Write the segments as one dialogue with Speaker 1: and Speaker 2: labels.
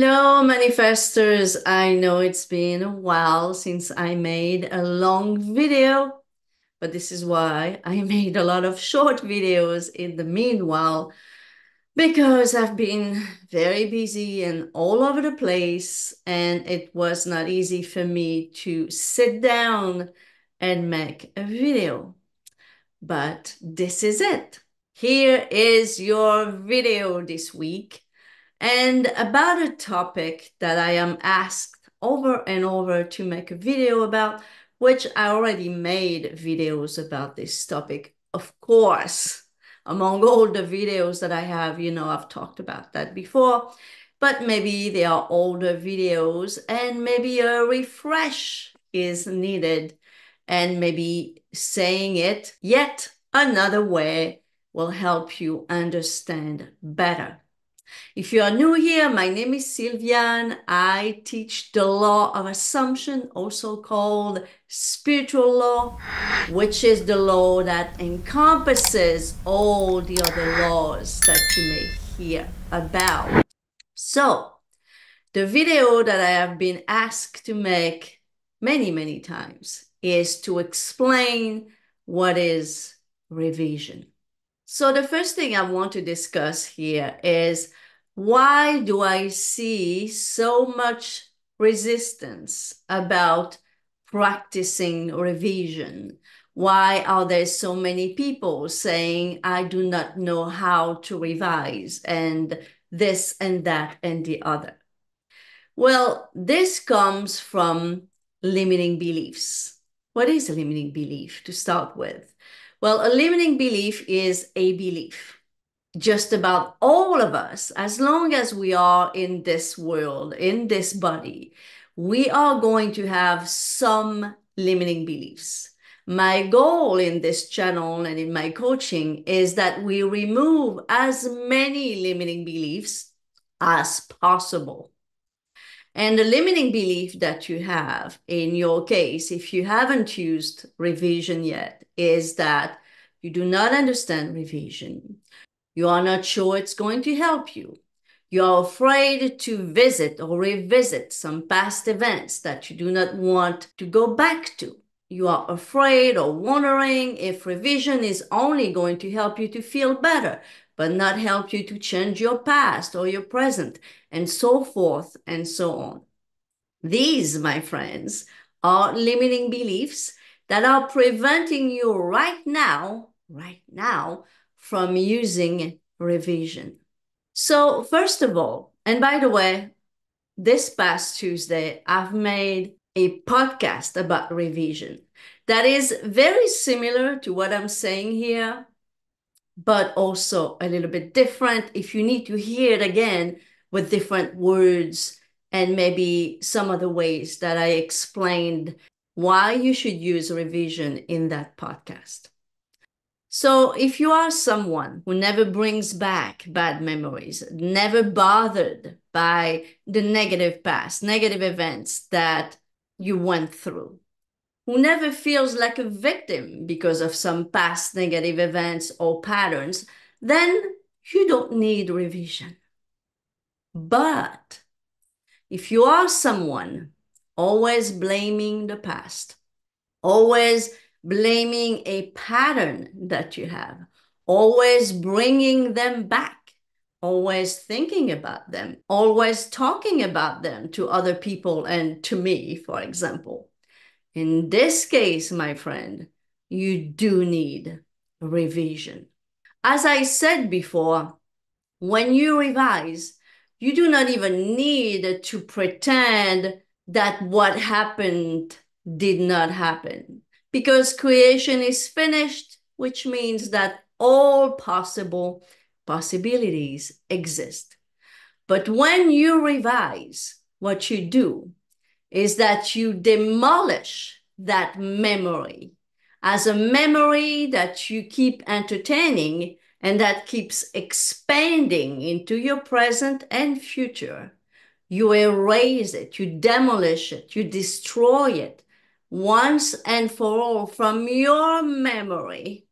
Speaker 1: Hello, manifestors. I know it's been a while since I made a long video, but this is why I made a lot of short videos in the meanwhile, because I've been very busy and all over the place, and it was not easy for me to sit down and make a video. But this is it. Here is your video this week. And about a topic that I am asked over and over to make a video about, which I already made videos about this topic, of course. Among all the videos that I have, I've talked about that before, but maybe they are older videos and maybe a refresh is needed. And maybe saying it yet another way will help you understand better. If you are new here, my name is Sylviane. I teach the law of assumption, also called spiritual law, which is the law that encompasses all the other laws that you may hear about. So, the video that I have been asked to make many, many times is to explain what is revision. So the first thing I want to discuss here is, why do I see so much resistance about practicing revision? Why are there so many people saying, I do not know how to revise, and this and that and the other? Well, this comes from limiting beliefs. What is a limiting belief to start with? Well, a limiting belief is a belief. Just about all of us, as long as we are in this world, in this body, we are going to have some limiting beliefs. My goal in this channel and in my coaching is that we remove as many limiting beliefs as possible. And the limiting belief that you have in your case, if you haven't used revision yet, is that you do not understand revision. You are not sure it's going to help you. You are afraid to visit or revisit some past events that you do not want to go back to. You are afraid or wondering if revision is only going to help you to feel better, but not help you to change your past or your present, and so forth and so on. These, my friends, are limiting beliefs that are preventing you right now, from using revision. So first of all, and by the way, this past Tuesday, I've made a podcast about revision that is very similar to what I'm saying here, but also a little bit different. If you need to hear it again with different words and maybe some other ways that I explained why you should use revision in that podcast. So if you are someone who never brings back bad memories, never bothered by the negative past, negative events that you went through, who never feels like a victim because of some past negative events or patterns, then you don't need revision. But if you are someone always blaming the past, always blaming a pattern that you have, always bringing them back, always thinking about them, always talking about them to other people and to me, for example. In this case, my friend, you do need revision. As I said before, when you revise, you do not even need to pretend that what happened did not happen, because creation is finished, which means that all possible possibilities exist. But when you revise, what you do is that you demolish that memory as a memory that you keep entertaining and that keeps expanding into your present and future. You erase it, you demolish it, you destroy it once and for all from your memory,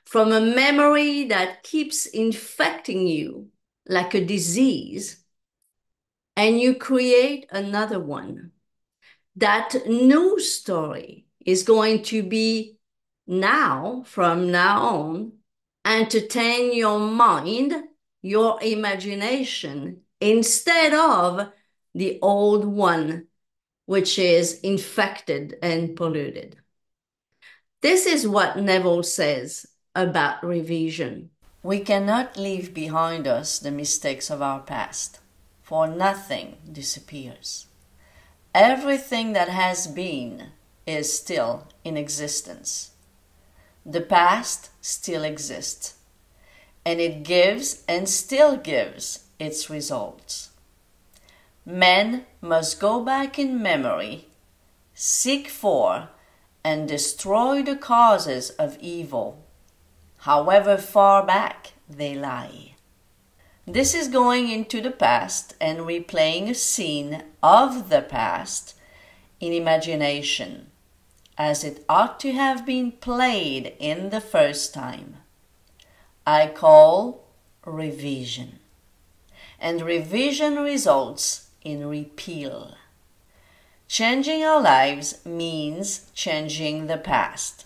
Speaker 1: from a memory that keeps infecting you like a disease. and you create another one. That new story is going to be now, from now on, entertain your mind, your imagination, instead of the old one, which is infected and polluted. This is what Neville says about revision. We cannot leave behind us the mistakes of our past, for nothing disappears. Everything that has been is still in existence. The past still exists, and it gives and still gives its results. Men must go back in memory, seek for and destroy the causes of evil, however far back they lie. This is going into the past and replaying a scene of the past in imagination, as it ought to have been played in the first time. I call revision. And revision results in repeal. Changing our lives means changing the past.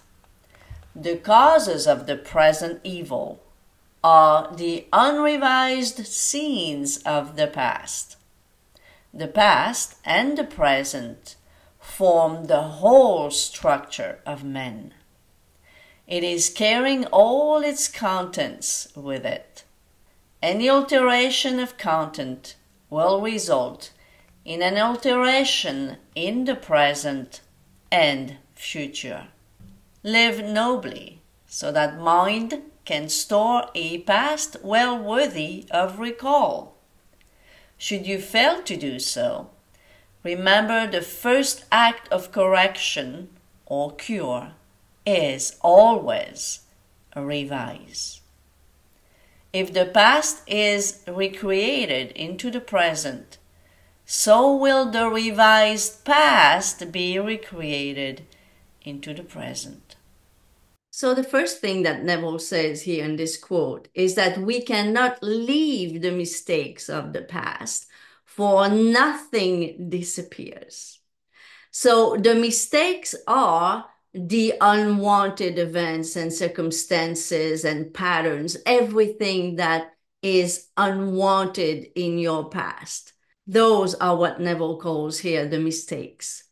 Speaker 1: The causes of the present evil are the unrevised scenes of the past. The past and the present form the whole structure of man. It is carrying all its contents with it. Any alteration of content will result in an alteration in the present and future. Live nobly, so that mind can store a past well worthy of recall. Should you fail to do so, remember the first act of correction or cure is always a revise. If the past is recreated into the present, so will the revised past be recreated into the present. So the first thing that Neville says here in this quote is that we cannot leave the mistakes of the past, for nothing disappears. So the mistakes are the unwanted events and circumstances and patterns, everything that is unwanted in your past. Those are what Neville calls here the mistakes.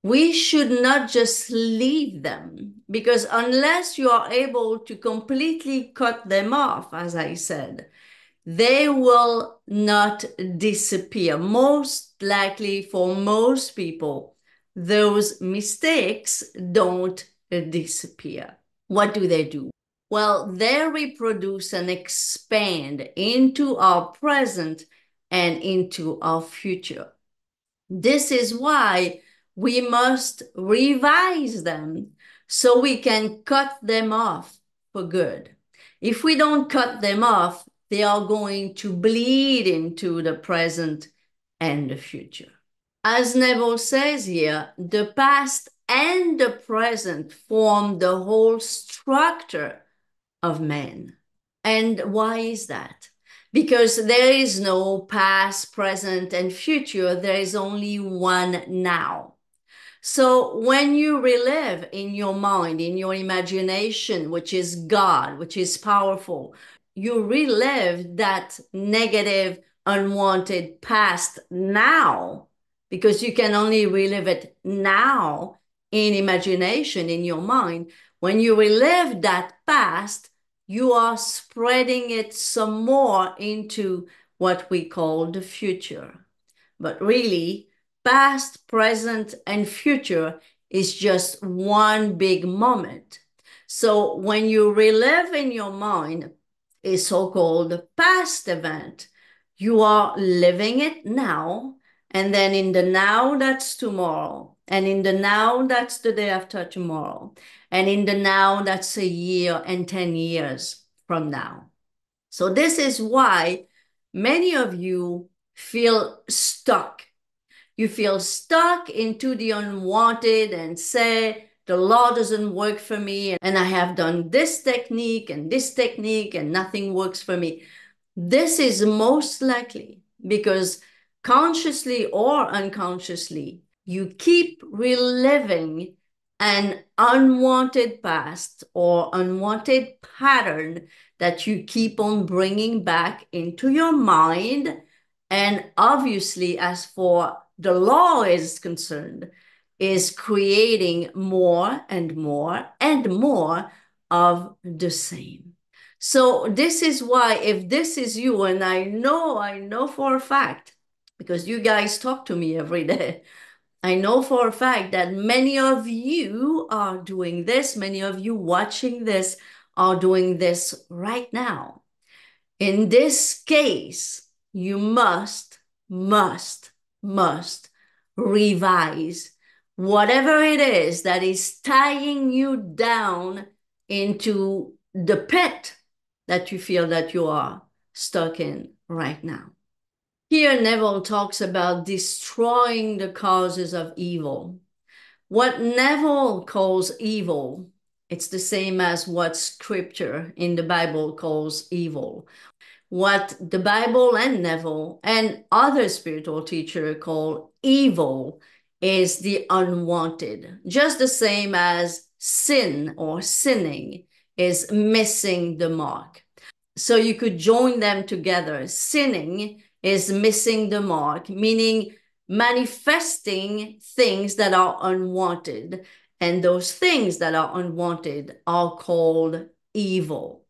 Speaker 1: We should not just leave them, because unless you are able to completely cut them off, as I said, they will not disappear. Most likely for most people, those mistakes don't disappear. What do? Well, they reproduce and expand into our present and into our future. This is why we must revise them so we can cut them off for good. If we don't cut them off, they are going to bleed into the present and the future. As Neville says here, the past and the present form the whole structure of man. And why is that? Because there is no past, present, and future. There is only one now. So when you relive in your mind, in your imagination, which is God, which is powerful, you relive that negative, unwanted past now, because you can only relive it now in imagination, in your mind. When you relive that past, you are spreading it some more into what we call the future. But really, past, present, and future is just one big moment. So when you relive in your mind a so-called past event, you are living it now, and then in the now, that's tomorrow. And in the now, that's the day after tomorrow. And in the now, that's a year and 10 years from now. So this is why many of you feel stuck. You feel stuck into the unwanted and say, the law doesn't work for me, and I have done this technique and nothing works for me. This is most likely because consciously or unconsciously, you keep reliving an unwanted past or unwanted pattern that you keep on bringing back into your mind. And obviously, as for the law is concerned, is creating more and more and more of the same. So this is why, if this is you, and I know for a fact, because you guys talk to me every day, I know for a fact that many of you are doing this, many of you watching this are doing this right now. In this case, you must revise whatever it is that is tying you down into the pit that you feel that you are stuck in right now. Here, Neville talks about destroying the causes of evil. What Neville calls evil, it's the same as what scripture in the Bible calls evil. What the Bible and Neville and other spiritual teachers call evil is the unwanted, just the same as sin or sinning is missing the mark. So you could join them together. Sinning is missing the mark, meaning manifesting things that are unwanted. And those things that are unwanted are called evil.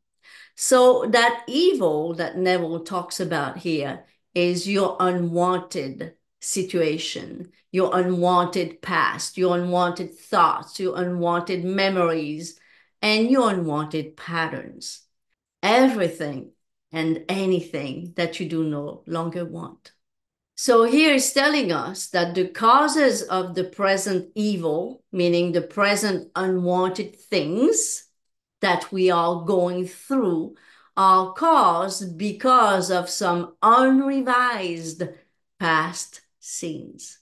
Speaker 1: So that evil that Neville talks about here is your unwanted situation, your unwanted past, your unwanted thoughts, your unwanted memories, and your unwanted patterns. Everything and anything that you do no longer want. So here is telling us that the causes of the present evil, meaning the present unwanted things that we are going through, are caused because of some unrevised past scenes.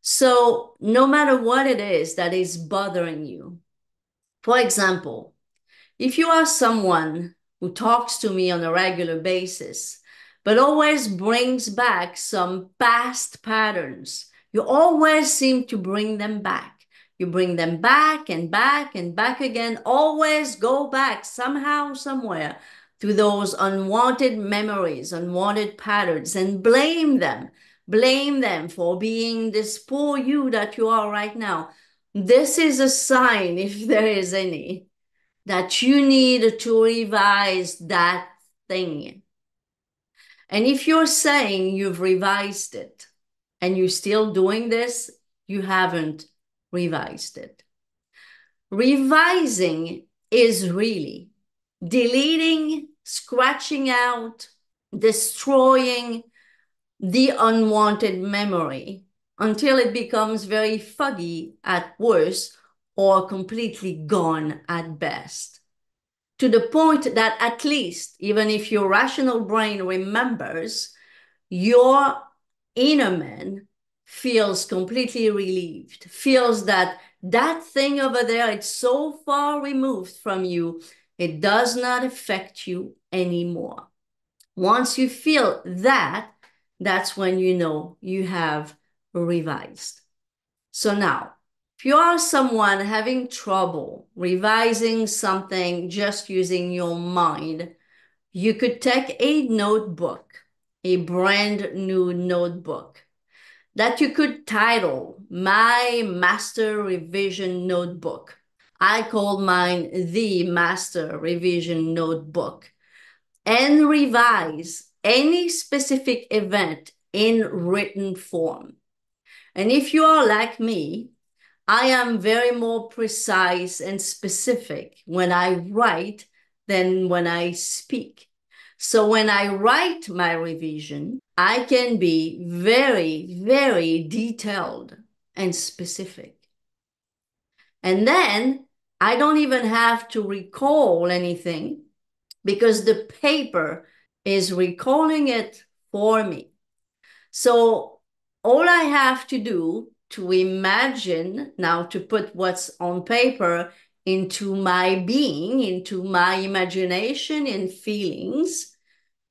Speaker 1: So no matter what it is that is bothering you, for example, if you are someone who talks to me on a regular basis, but always brings back some past patterns, you always seem to bring them back. You bring them back and back and back again, always go back somehow, somewhere to those unwanted memories, unwanted patterns, and blame them. Blame them for being this poor you that you are right now. This is a sign, if there is any, that you need to revise that thing. And if you're saying you've revised it and you're still doing this, you haven't revised it. Revising is really deleting, scratching out, destroying the unwanted memory until it becomes very foggy at worst or completely gone at best. To the point that at least, even if your rational brain remembers, your inner man feels completely relieved, feels that that thing over there, it's so far removed from you, it does not affect you anymore. Once you feel that, that's when you know you have revised. So now, if you are someone having trouble revising something just using your mind, you could take a notebook, a brand new notebook that you could title My Master Revision Notebook. I call mine the Master Revision Notebook, and revise any specific event in written form. And if you are like me, I am very more precise and specific when I write than when I speak. So when I write my revision, I can be very, very detailed and specific. And then I don't even have to recall anything because the paper is recalling it for me. So all I have to do to imagine now, to put what's on paper into my being, into my imagination and feelings,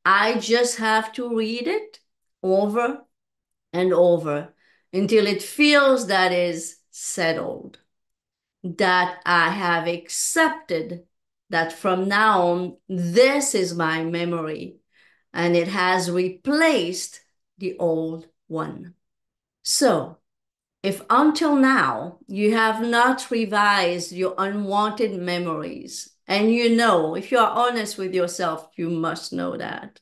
Speaker 1: I just have to read it over and over until it feels that is settled, that I have accepted that from now on, this is my memory and it has replaced the old one. So, if until now you have not revised your unwanted memories, and you know, if you are honest with yourself, you must know that.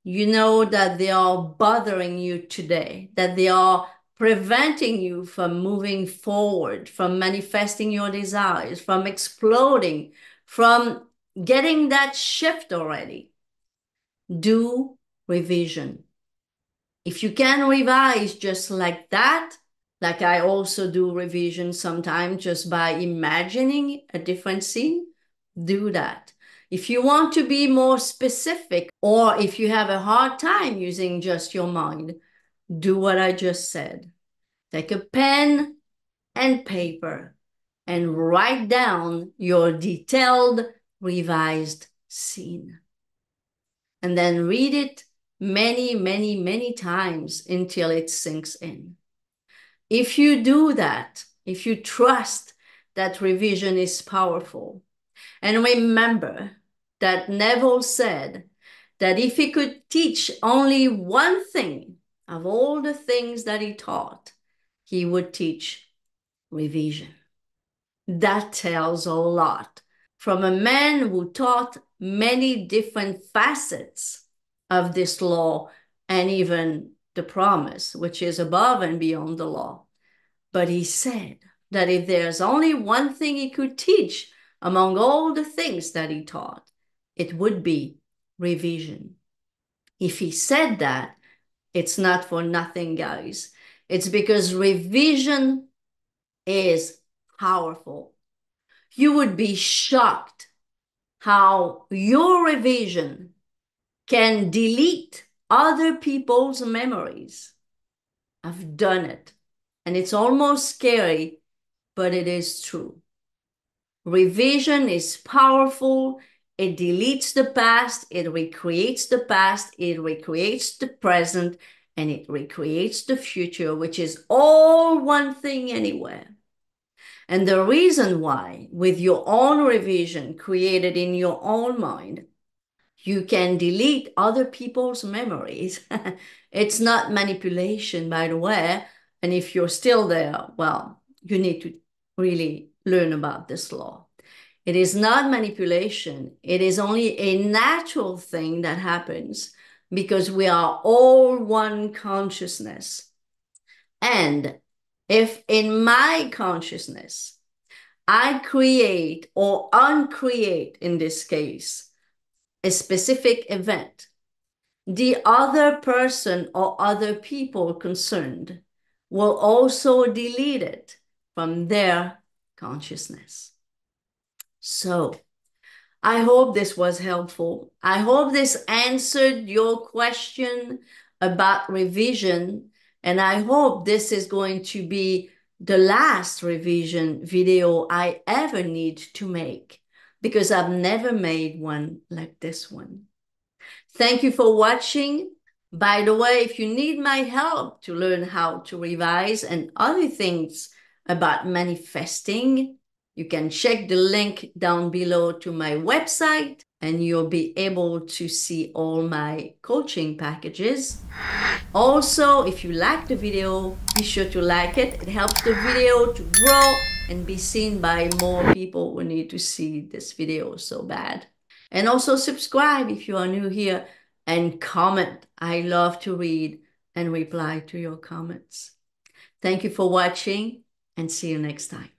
Speaker 1: You know that they are bothering you today, that they are preventing you from moving forward, from manifesting your desires, from exploding, from getting that shift already. Do revision. If you can revise just like that, like I also do revision sometimes just by imagining a different scene, do that. If you want to be more specific, or if you have a hard time using just your mind, do what I just said. Take a pen and paper and write down your detailed, revised scene. And then read it many, many, many times until it sinks in. If you do that, if you trust that revision is powerful, and remember that Neville said that if he could teach only one thing of all the things that he taught, he would teach revision. That tells a lot from a man who taught many different facets of this law and even the promise, which is above and beyond the law. But he said that if there's only one thing he could teach among all the things that he taught, it would be revision. If he said that, it's not for nothing, guys. It's because revision is powerful. You would be shocked how your revision can delete other people's memories. I've done it, and it's almost scary, but it is true. Revision is powerful. It deletes the past, it recreates the past, it recreates the present, and it recreates the future, which is all one thing anywhere. And the reason why, with your own revision created in your own mind, you can delete other people's memories. It's not manipulation, by the way. And if you're still there, well, you need to really learn about this law. It is not manipulation. It is only a natural thing that happens because we are all one consciousness. And if in my consciousness, I create or uncreate, in this case, a specific event, the other person or other people concerned will also delete it from their consciousness. So, I hope this was helpful. I hope this answered your question about revision, and I hope this is going to be the last revision video I ever need to make, because I've never made one like this one. Thank you for watching. By the way, if you need my help to learn how to revise and other things about manifesting, you can check the link down below to my website, and you'll be able to see all my coaching packages. Also, if you like the video, be sure to like it. It helps the video to grow and be seen by more people who need to see this video so bad. And also subscribe if you are new here, and comment. I love to read and reply to your comments. Thank you for watching, and see you next time.